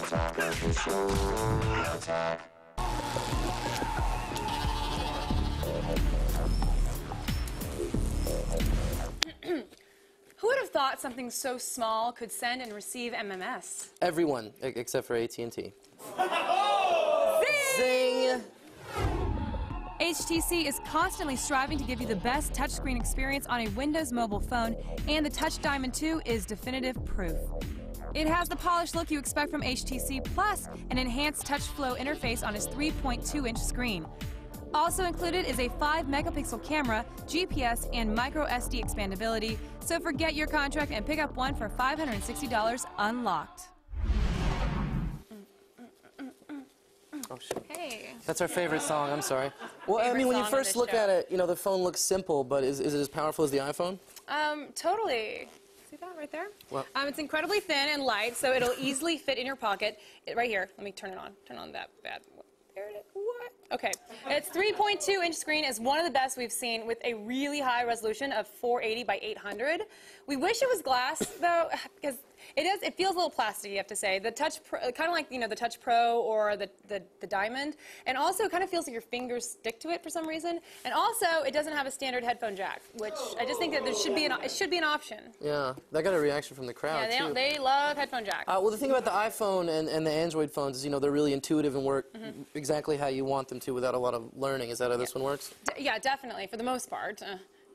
Who would have thought something so small could send and receive MMS? Everyone, except for AT&T. Zing! Zing! HTC is constantly striving to give you the best touchscreen experience on a Windows mobile phone, and the Touch Diamond2 is definitive proof. It has the polished look you expect from HTC, plus an enhanced touch flow interface on its 3.2-inch screen. Also included is a 5-megapixel camera, GPS, and micro SD expandability, so forget your contract and pick up one for $560 unlocked. Oh, shit. Hey. That's our favorite song, I'm sorry. Well, Favorite I mean, when you song first of look this show. at it, you know, the phone looks simple, but is it as powerful as the iPhone? Totally. See that right there? What? It's incredibly thin and light, so it'll easily fit in your pocket. Right here. Let me turn it on. Turn on that bad. There it is. What? Okay. Its 3.2-inch screen is one of the best we've seen, with a really high resolution of 480 by 800. We wish it was glass, though, because it feels a little plastic, you have to say. The Touch Pro, kind of like, you know, the Touch Pro or the Diamond, and also it kind of feels like your fingers stick to it for some reason. And also, it doesn't have a standard headphone jack, which I just think that it should be an option. Yeah, that got a reaction from the crowd, Yeah, too. they love headphone jack. Well, the thing about the iPhone and the Android phones is, you know, they're really intuitive and work exactly how you want them to without a lot of learning. Is that how this one works? Yeah, definitely, for the most part.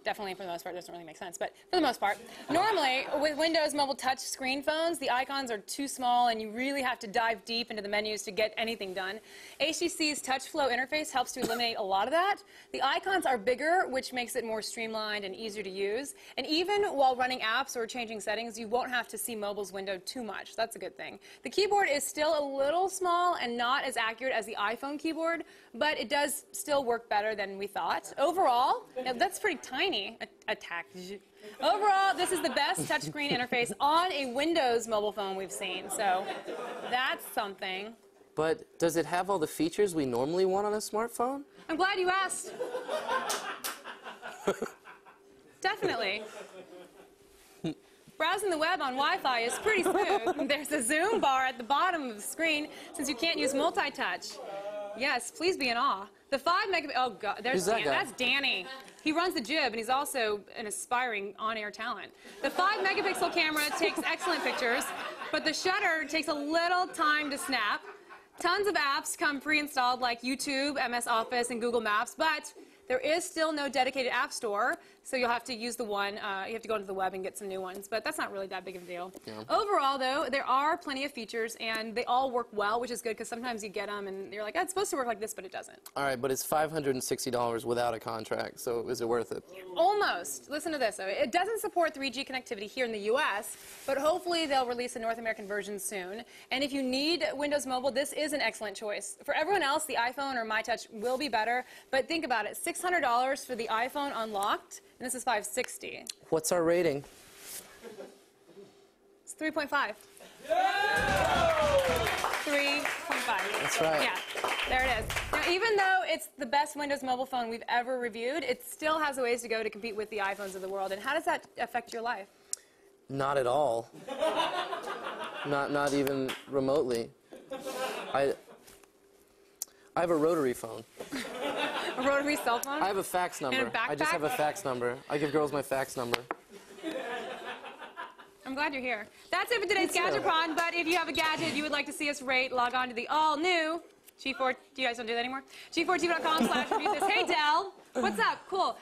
Definitely for the most part, it doesn't really make sense, but for the most part. Normally, with Windows mobile touch screen phones, the icons are too small and you really have to dive deep into the menus to get anything done. HTC's Touch Flow interface helps to eliminate a lot of that. The icons are bigger, which makes it more streamlined and easier to use. And even while running apps or changing settings, you won't have to see mobile's window too much. That's a good thing. The keyboard is still a little small and not as accurate as the iPhone keyboard, but it does still work better than we thought. Overall, that's pretty tiny. Overall, this is the best touchscreen interface on a Windows mobile phone we've seen, so that's something. But does it have all the features we normally want on a smartphone? I'm glad you asked. Definitely. Browsing the web on Wi-Fi is pretty smooth. There's a zoom bar at the bottom of the screen since you can't use multi-touch. Yes, please be in awe. The 5-megapixel, oh God, there's Who's that guy? That's Danny. He runs the Jib, and he's also an aspiring on-air talent. The 5-megapixel camera takes excellent pictures, but the shutter takes a little time to snap. Tons of apps come pre-installed like YouTube, MS Office, and Google Maps, but there is still no dedicated app store, so you'll have to use the one, you have to go into the web and get some new ones, but that's not really that big of a deal. Yeah. Overall, though, there are plenty of features, and they all work well, which is good, because sometimes you get them, and you're like, oh, it's supposed to work like this, but it doesn't. All right, but it's $560 without a contract, so is it worth it? Almost. Listen to this, though. It doesn't support 3G connectivity here in the U.S., but hopefully they'll release a North American version soon. And if you need Windows Mobile, this is an excellent choice. For everyone else, the iPhone or MyTouch will be better, but think about it. $600 for the iPhone unlocked, and this is $560. What's our rating? It's 3.5. 3.5. That's right. Yeah, there it is. Now, even though it's the best Windows mobile phone we've ever reviewed, it still has a ways to go to compete with the iPhones of the world. And how does that affect your life? Not at all. Not even remotely. I have a rotary phone. A rotary cell phone? I have a fax number. And a backpack? I just have a fax number. I give girls my fax number. I'm glad you're here. That's it for today's Gadget-Pron, but if you have a gadget you would like to see us rate, log on to the all-new G4, you guys don't do that anymore? G4TV.com/review this. Hey, Del, what's up? Cool.